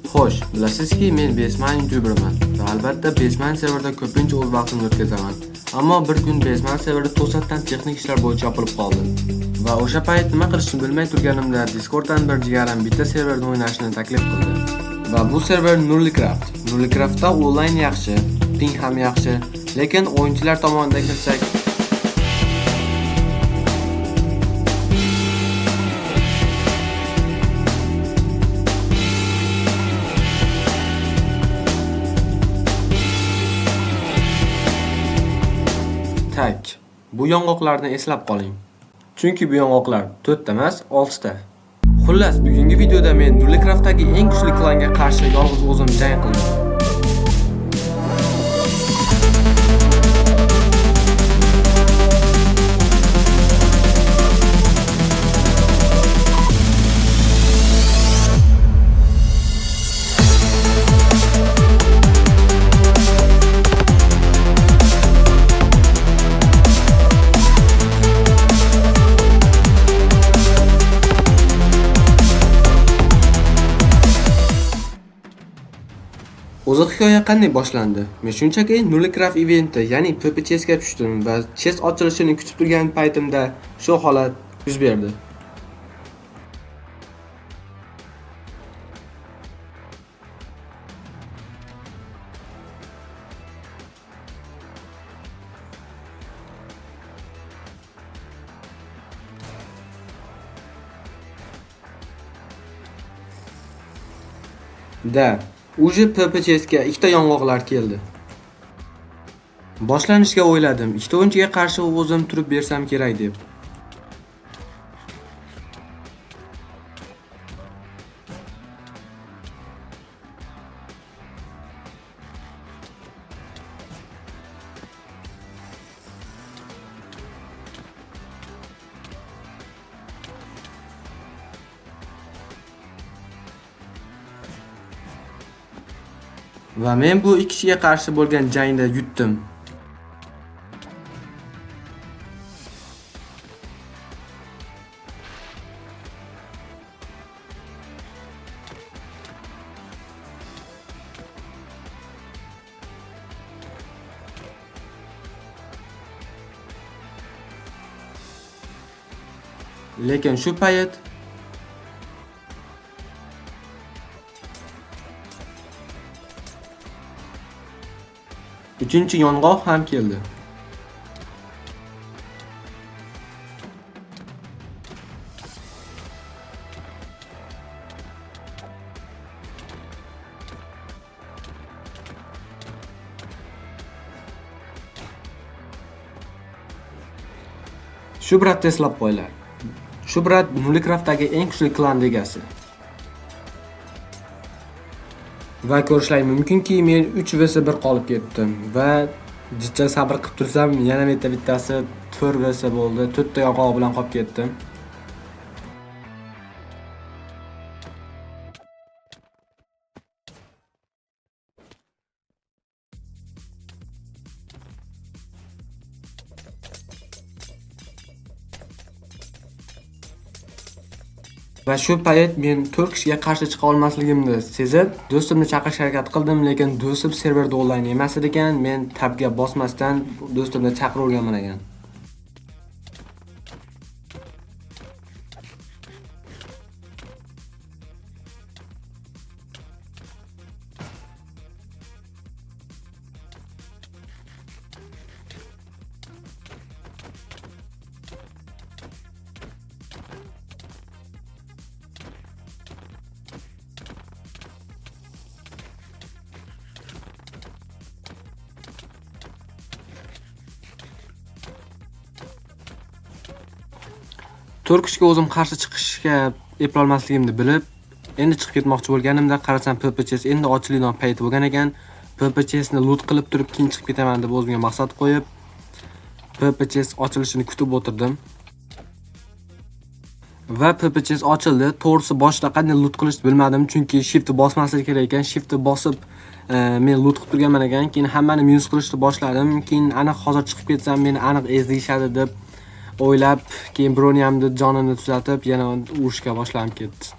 Xo'sh, bilasizki, men Baseman YouTuberman va albatta Baseman serverda ko'pincha o'z vaqtimni o'tkazaman. Ammo bir kun Baseman serveri to'satdan texnik ishlar bo'yicha yopilib qoldi. Va o'sha payt nima qilishni bilmay turganimda Discorddan bir jigaram bitta serverda o'ynashni taklif qildi. Va bu server Nullycraft. Nullycraftda onlayn yaxshi, ping ham yaxshi, lekin o'yinchilar tomonidan kelsak bu yong'oqlarni eslab qoling. Chunki bu yong'oqlar 4 ta emas, 6 ta. Xullas, bugungi videoda men Nullycraftdagi eng kuchli klanga qarshi yolg'iz o'zim jang qildim. O'zi hikoya qanday boshlandi? Men shunchaki Nullycraft eventi, ya'ni PPChessga tushdim va chess ochilishini kutib turgan paytimda shu holat yuz berdi. Уже PPChessga ikkita yong'oqlar keldi. Boshlanishga o'yladim, ikkita o'yinchiga qarshi o'zim turib bersam kerak deb. Va men bu ikki kishiga qarshi bo'lgan jangda yutdim. Lekin shu payt uchinchi yong'oq ham keldi. Shu brat eslab qo'ylar. Shu brat Nullycraftdagi eng kuchli klan egasi. Va ko'rishlay mumkinki, men 3vs1 qolib ketdim va jicha sabr qilib tursam, yana bittasi 4vs bo'ldi. 4 ta yong'oq bilan qolib ketdim. Va shu payt men 4 kishiga qarshi chiqa olmasligimni sezib, do'stimni chaqirishga harakat qildim, lekin do'stim serverda onlayn emas ekan. Men tabga bosmasdan do'stimni chaqiraverganman ekan. Turkishga o'zim qarshi chiqishga eplolmasligimni bilib, endi chiqib ketmoqchi bo'lganimda qarasam PPChess endi ochiladigan payt bo'lgan ekan. PPChessni loot qilib turib keyin chiqib ketaman deb o'zimga maqsad qo'yib, PPChess ochilishini kutib o'tirdim. Va PPChess ochildi. To'g'risi boshida qanday loot qilishni bilmadim, chunki shift bosmaslik kerak ekan. Shift bosib men loot qilib turganman ekan. Keyin hammani minus qilishni boshladim. Keyin aniq hozir chiqib ketsam meni aniq ezishadi deb o'ylab, keyin Bronyamni jonini tuzatib, yana urushga boshlanib ketdi.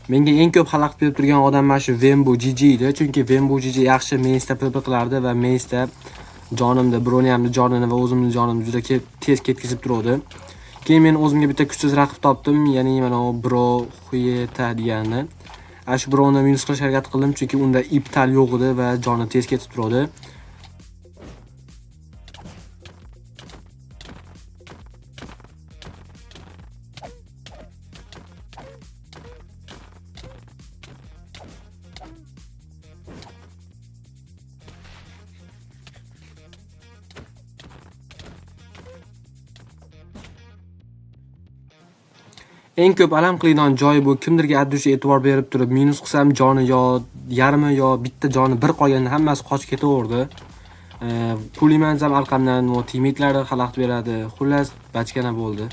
Menga eng ko'p xalaqit berib turgan odam mana shu Vembu GG edi, chunki Vembu GG yaxshi mainsta PP qilardi va mainsta jonimni, Broniyamni jonini va o'zimni jonimni juda tez ketkizib turadi. Keyin men o'zimga bitta kuchsiz raqib topdim, ya'ni mana bu Bro Huyeta deganni. Shu Broni minus qilishga harakat qildim, chunki unda iptal yo'q edi va joni tez ketib turadi. Eng ko'p alam qiladigan joyi bu kimdirga addushi e'tibor berib turib, minus qilsam joni yo yarmi yo bitta joni bir qolganda hammasi qochib ketaverdi. Puliman ham orqamdan teammate'lari xalaqit beradi. Xullas, bachkana bo'ldi.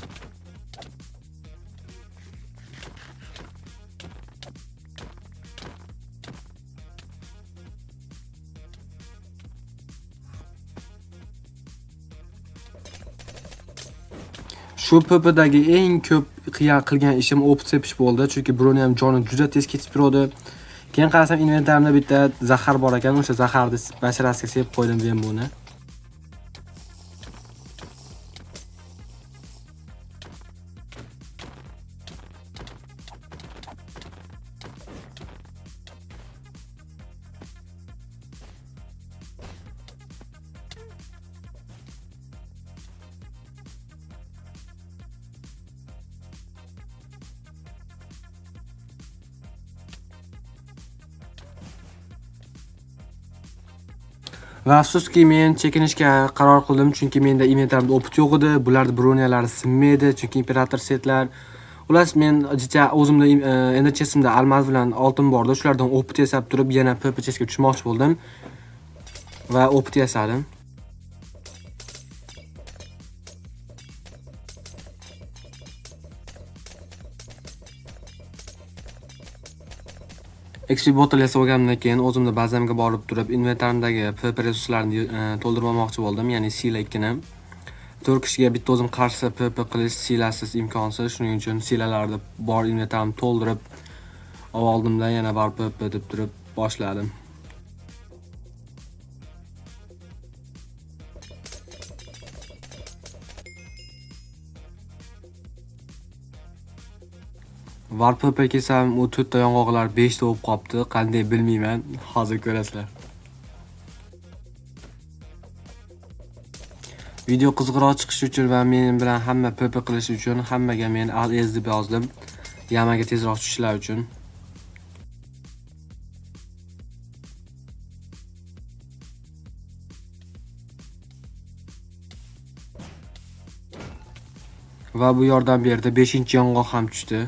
Shu PP'dagi eng ko'p qilgan ishim opit sepish bo'ldi, chunki Broni ham joni juda tez ketib turadi. Keyin qarasam inventarimda bitta zahar bor ekan, o'sha zaharni basharasiga sepib qo'ydim men buni. Va afsuski men chekinishga qaror qildim, chunki menda inventarimda opit yo'q edi. Bularda broniyalari sinmaydi, chunki imperator setlar. Ulas men o'zimda endi chesimda almaz bilan oltin bor edi. Shulardan opit yasab turib, yana PPC'ga tushmoqchi bo'ldim va opit yasadim. XP bottle yasab olganimdan keyin o'zimda bazamga borib turib, inventarimdagi PP resurslarni to'ldirmoqchi bo'ldim, ya'ni sila 2 ni. 4 kishiga bitta o'zim qarshi PP qilish silasiz imkonsiz. Shuning uchun silalarni bor inventarimni to'ldirib oldimda yana bor PP deb turib boshladim. Var PP kesam, u 4 ta yong'oqlar 5 ta bo'lib qopti. Qanday bilmayman, hozir ko'rasizlar. Video qiziqroq chiqishi uchun va men bilan hamma PP qilish uchun hammaga men ALS deb yozdim. Yamaga tezroq tushishlar uchun. Va bu yordam berdi. 5-yong'oq ham tushdi.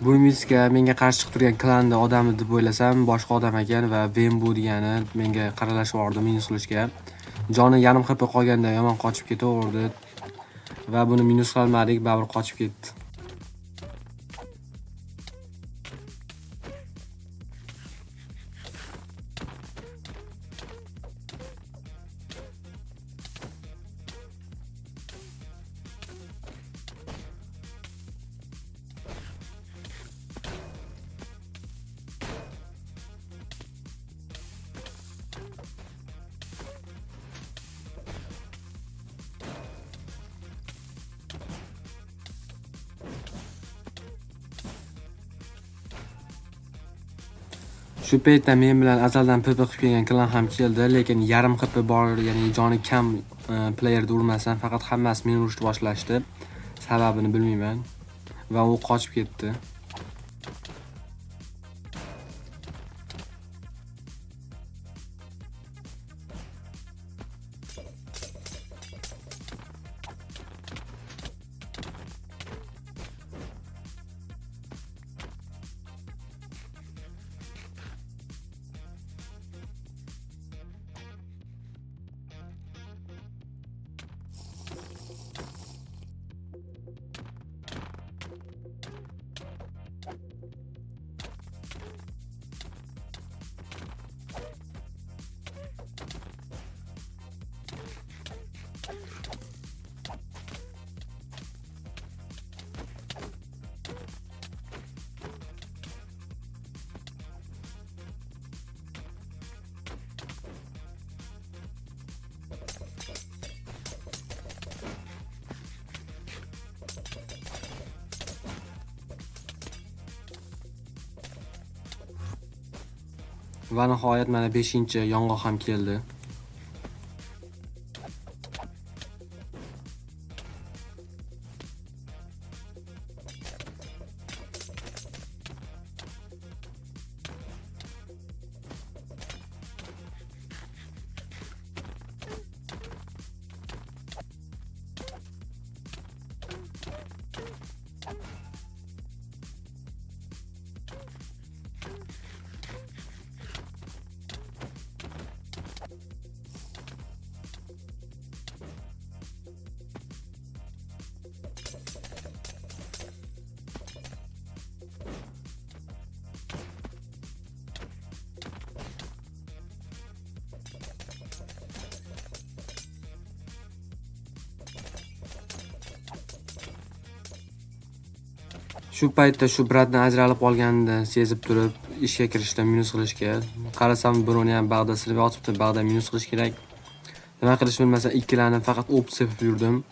Bu misga menga qarshi chiqib turgan klanda odami deb o'ylasam, boshqa odam ekan va Vembu degani menga qaralashib minus qilishga. Joni yarim HP qolganda yomon qochib ketaverdi va buni minus qilmadik, baribir qochib ketdi. Shu paytda men bilan azaldan PP qilib kelgan klan ham keldi, lekin yarim HP bor, ya'ni joni kam playerni urmasdan faqat hammasi meni urishni boshlashdi. Sababini bilmayman va u qochib ketdi. Va nihoyat mana 5-yong'oq ham keldi. Shu paytda shu bratni ajralib qolganini sezib turib, ishga kirishda minus qilishga. Qarasam bironi ham bag'da silib yotibdi, bag'da minus qilish kerak. Nima qilishni bilmasam ikkilanib faqat o'p sepib yurdim.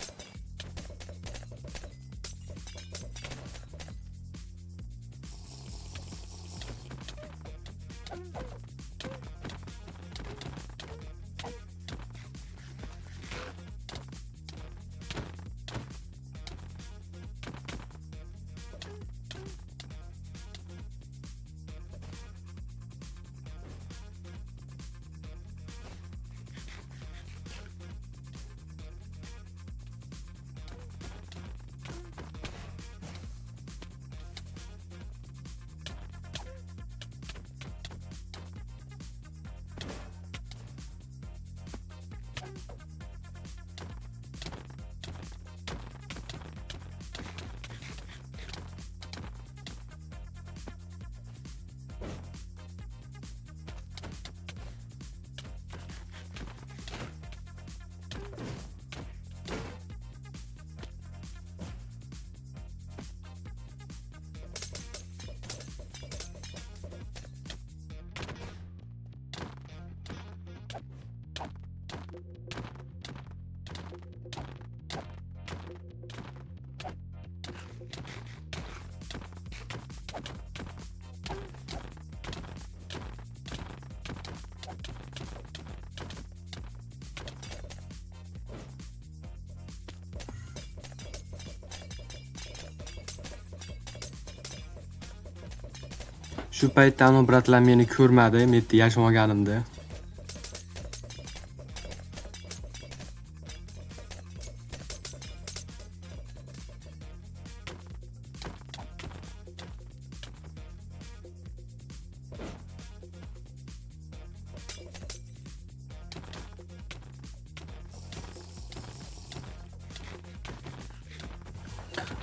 Shu paytda anu bratlar meni ko'rmadi, men yerda yashamaganimda.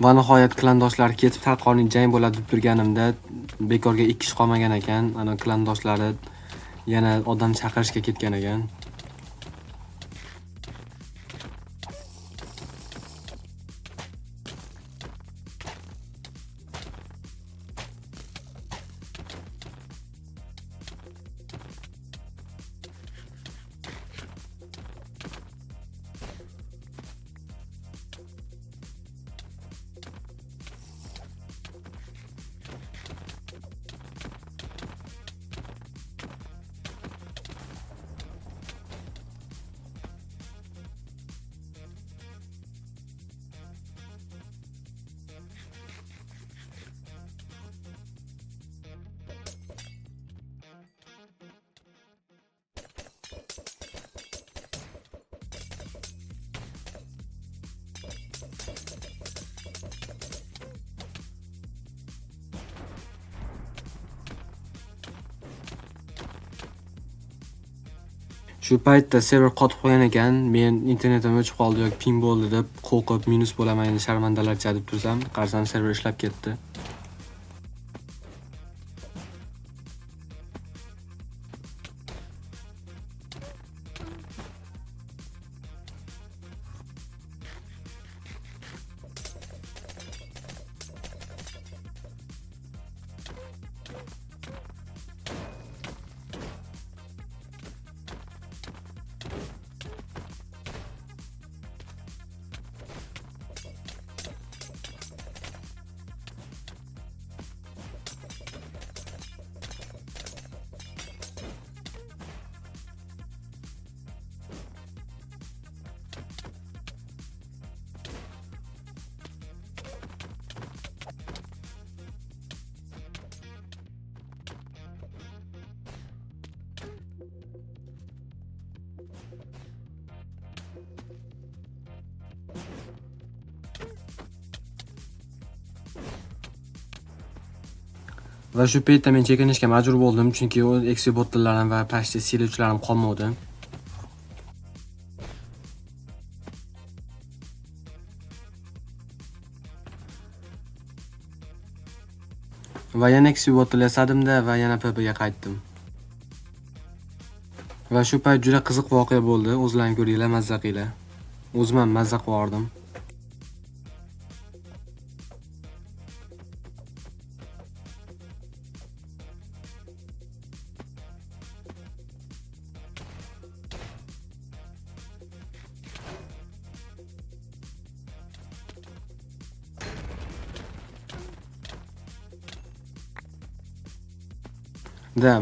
Va nihoyat klandoshlar ketib talqoniy jang bo'ladi deb turganimda bekorga 2 kishi qolmagan ekan. Ana klandoshlari yana odam chaqirishga ketgan ekan. Shu paytda server qotib qo'ygan ekan. Men internetim o'chib qoldi yoki ping bo'ldi deb qo'rqib minus bo'laman endi sharmandalarcha deb tursam, qarasam server ishlab ketdi. Va shu paytda men chekinishga majbur bo'ldim, chunki o eksi botillarim va pastda siluvchilarim qolmadi. Va yana eksi botil yasadimda va yana PPga qaytdim. Va shu payt juda qiziq voqea bo'ldi. O'zlaring ko'ringlar, mazza qilinglar. O'zim ham mazza qilardim.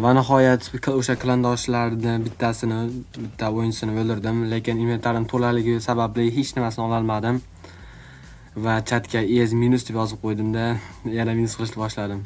Va nihoyat o'sha klandoshlardan bitta o'yinchisini o'ldirdim, lekin inventarim to'laligi sababli hech nimasini ola olmadim va chatga ES minus deb yozib qo'ydimda, yana minus qilishni boshladim.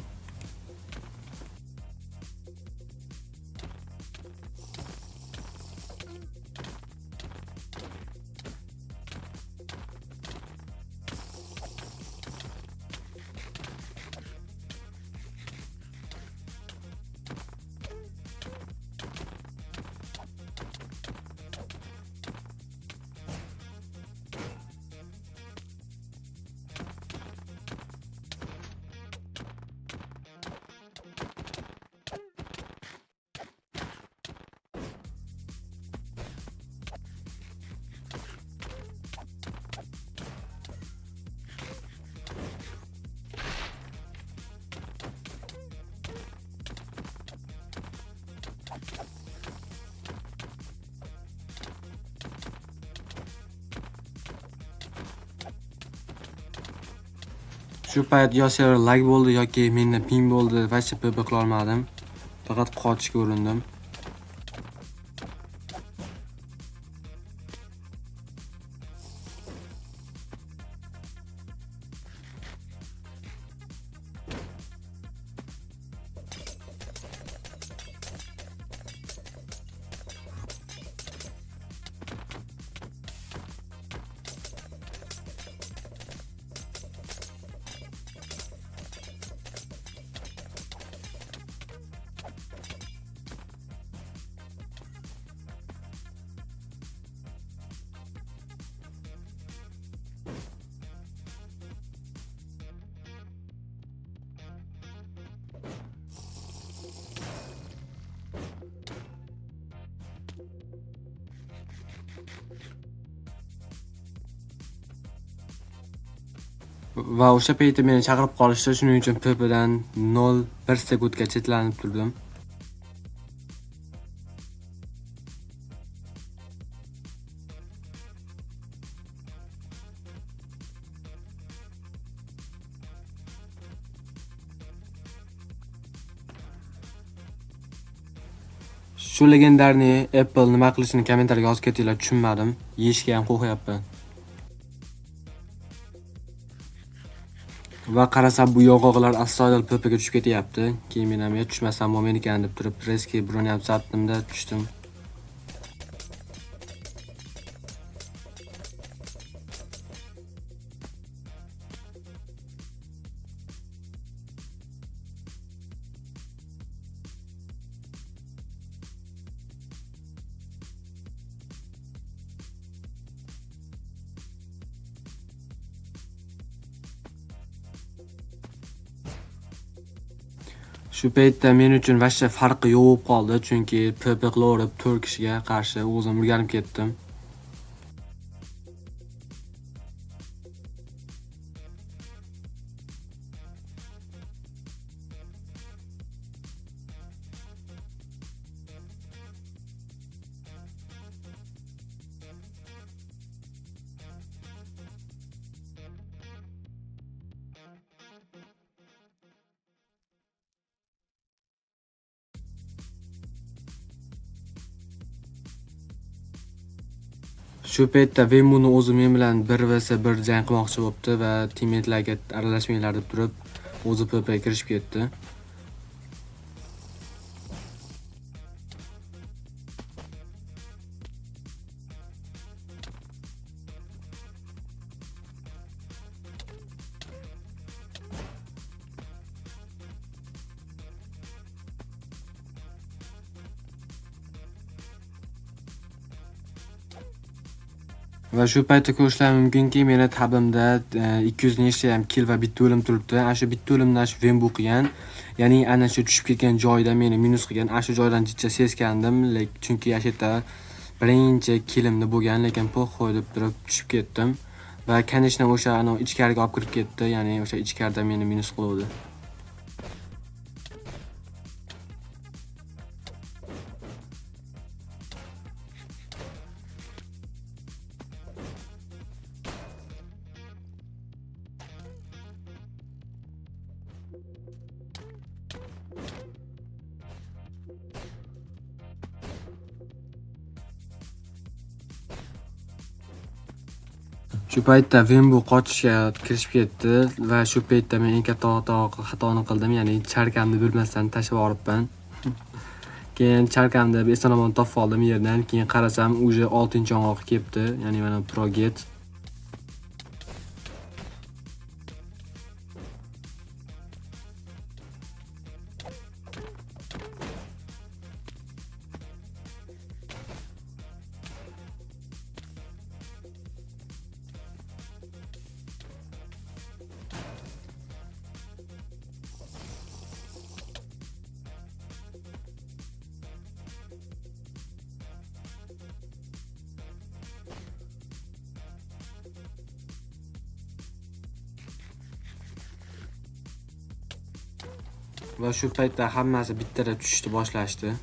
Shu payt yo server lag bo'ldi yoki menda ping bo'ldi, hech PP qila olmadim. Faqat qochishga urindim. Va o'sha paytda meni chaqirib qolishdi, shuning uchun PPdan 0.1 sekundga chetlanib turdim. Shu legendarniy Apple nima qilishini kommentariyga yozib ketinglar, tushunmadim. Yeyishga ham qo'rqyapman. Va qarasam bu yong'oqlar astoydil PPga tushib ketyapti. Keyin men ham tushmasam bo'lmaydi ekan deb turib, preski bironi ham satdimda tushdim. Shu paytda men uchun vashcha farqi yo'q bo'lib qoldi, chunki PP qilaverib 4 kishiga qarshi o'zim o'rganib ketdim. Shu paytda Vemuni o'zi men bilan 1vs1 jang qilmoqchi bo'libdi va teammatelarga aralashmanglar deb turib o'zi PPga kirishib ketdi. Va shu paytda ko'rishlari mumkinki, meni tabimda 200 nechtayam kill va bitta o'lim turibdi. Ana shu bitta o'limdan shu Venbu qilgan. Ya'ni ana shu tushib ketgan joyda meni minus qilgan. Ana shu joydan jicha seskandim, chunki shu yerda birinchi killimni bo'lgan, lekin po'xoy deb turib tushib ketdim. Va kanishni o'sha ichkariga olib kirib ketdi, ya'ni o'sha ichkarida meni minus qiluvdi. Shu paytda Venbu qochishga kirishib ketdi va shu paytda men eng katta xatoni qildim, ya'ni charkamni bilmasdan tashlab yuboribman. Keyin charkamni eson-omon topib oldim yerdan. Keyin qarasam, uje 6-ong'oq kelibdi, ya'ni mana Proget. Va shu paytda hammasi bittada tushishni boshlashdi.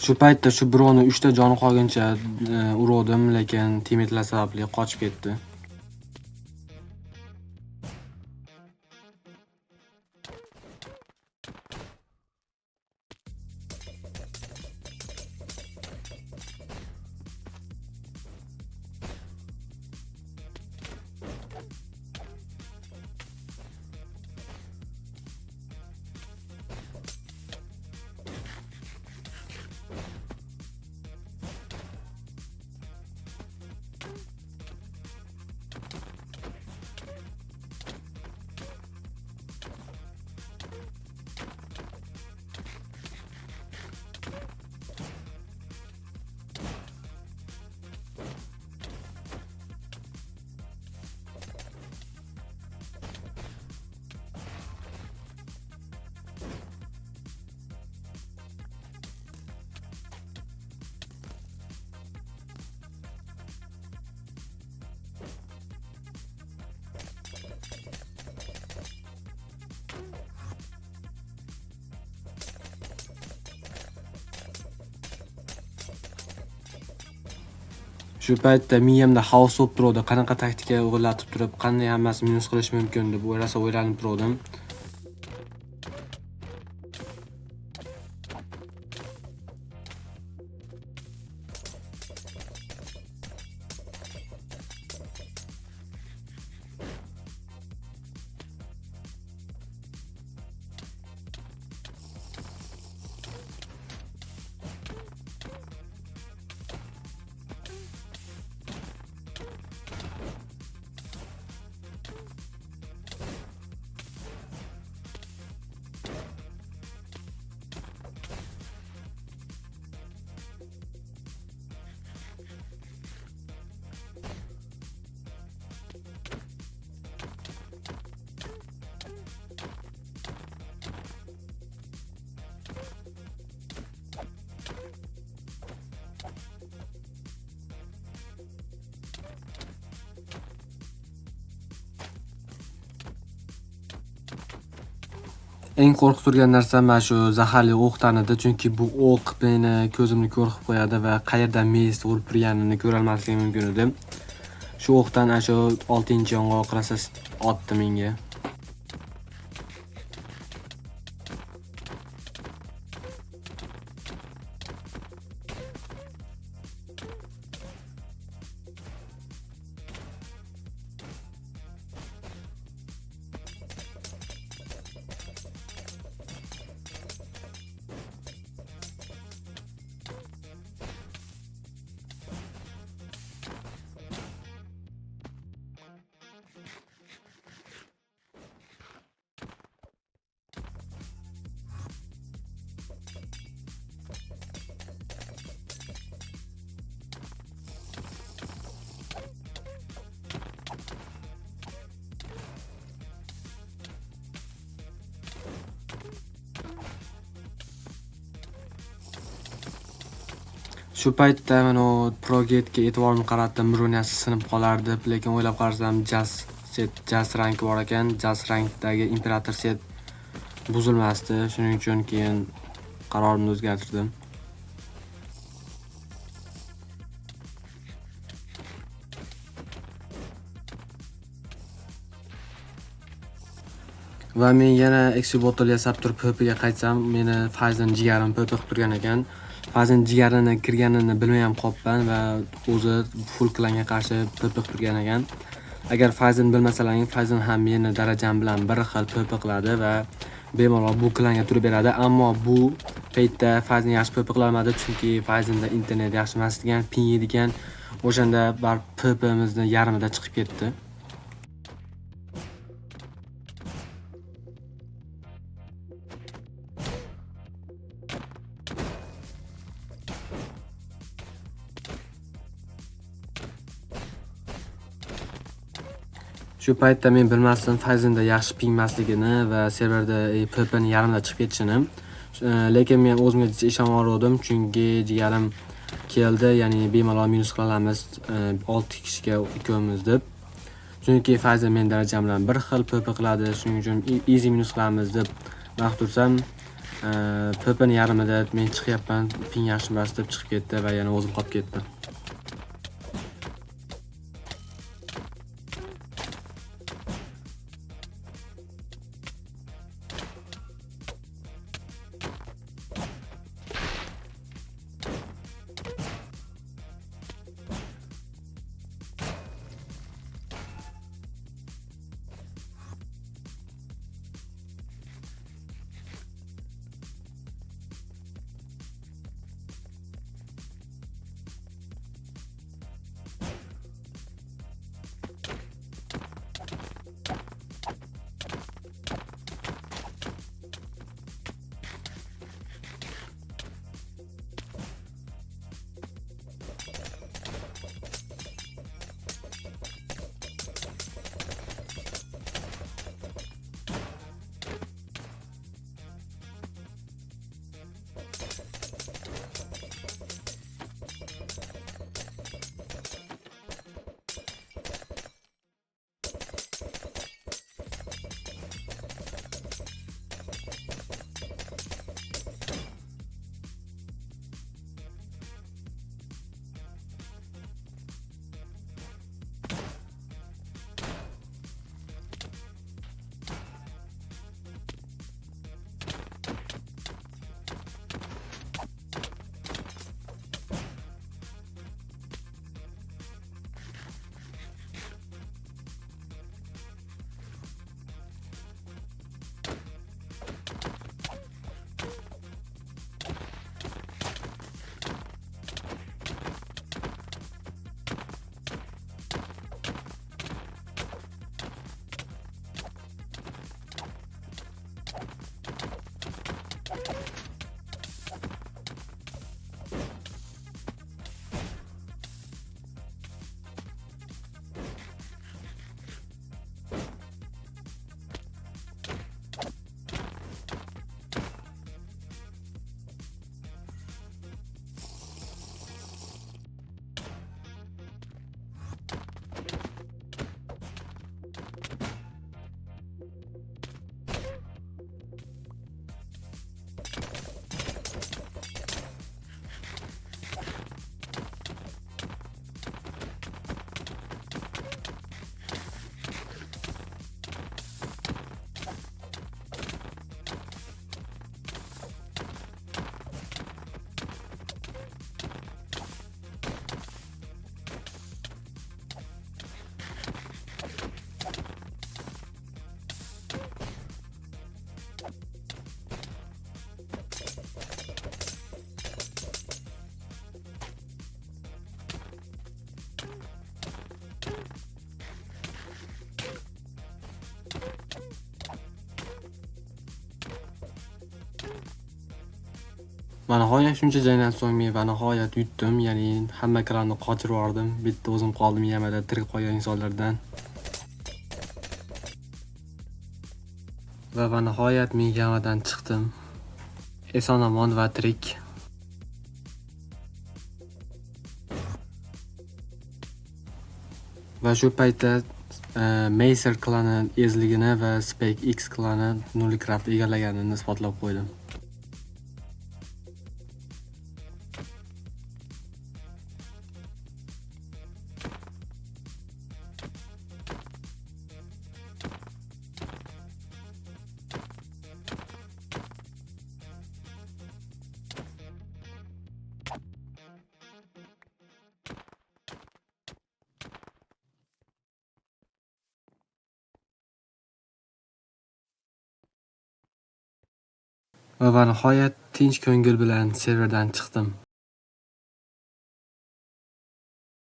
Shu paytda shu birovni 3 ta joni qolguncha urdim, lekin teammatelar sababli qochib ketdi. Shu paytda miyamda xavf bo'lib turdi. Qanaqa taktika o'g'irlatib turib, qanday hammasini minus qilish mumkin deb o'ylanib turdim. Eng qo'rqtirgan narsa mana shu zaharli o'q tanidi, chunki bu o'q meni ko'zimni ko'r qilib qo'yadi va qayerdan mes urib turganini ko'rolmasligim mumkin edi. Shu o'qdan shu 6-yong'oq rosa otdi menga. Shu paytda men u Progetga e'tiborimni qaratdim. Broniyasi sinib qolar deb, lekin o'ylab qarasam Jazz rank bor ekan. Jazz rankdagi Imperator set buzilmasdi. Shuning uchun keyin qarorimni o'zgartirdim. Va men yana eksi bottle yasab turib PvPga qaytsam, meni Fazin jigarim PvP qilib turgan ekan. Fazin jigarini kirganini bilmay ham qolibman va o'zi full klanga qarshi PvP qilib turgan ekan. Agar Fazin bilmasalaring, Fazin ham meni darajam bilan bir xil PvP qiladi va bemalol bu klanga turib beradi, ammo bu paytda Fazin yaxshi PvP qila olmadi, chunki Fazinda internet yaxshi emas ekan, ping yedigan. O'shanda bar PvPimizni yarmida chiqib ketdi. Shu paytda men bilmasdim Fazinda yaxshi ping emasligini va serverda PvPni yarmida chiqib ketishini. Lekin men o'zimga ishonib oldim, chunki jigarim keldi, ya'ni bemalol minus qila olamiz 6 kishiga ikkovimiz deb. Chunki Fazin men darajam bilan bir xil PvP qiladi, shuning uchun easy minus qilamiz deb vaqt tursam, PvPni yarmida men chiqyapman, ping yaxshi emas deb chiqib ketdi va yana o'zim qolib ketdim. Va nihoyat shuncha jangdan so'ng men va nihoyat yutdim, ya'ni hamma klanni qochirib yubordim. Bitta o'zim qoldim yamada tirik qolgan insonlardan. Va nihoyat men yamadan chiqdim. Eson-omon va tirik. Va shu paytda Meiser klani ezligini va SpaceX klani Nullycraft egallaganini isbotlab qo'ydim. Va nihoyat tinch ko'ngil bilan serverdan chiqdim.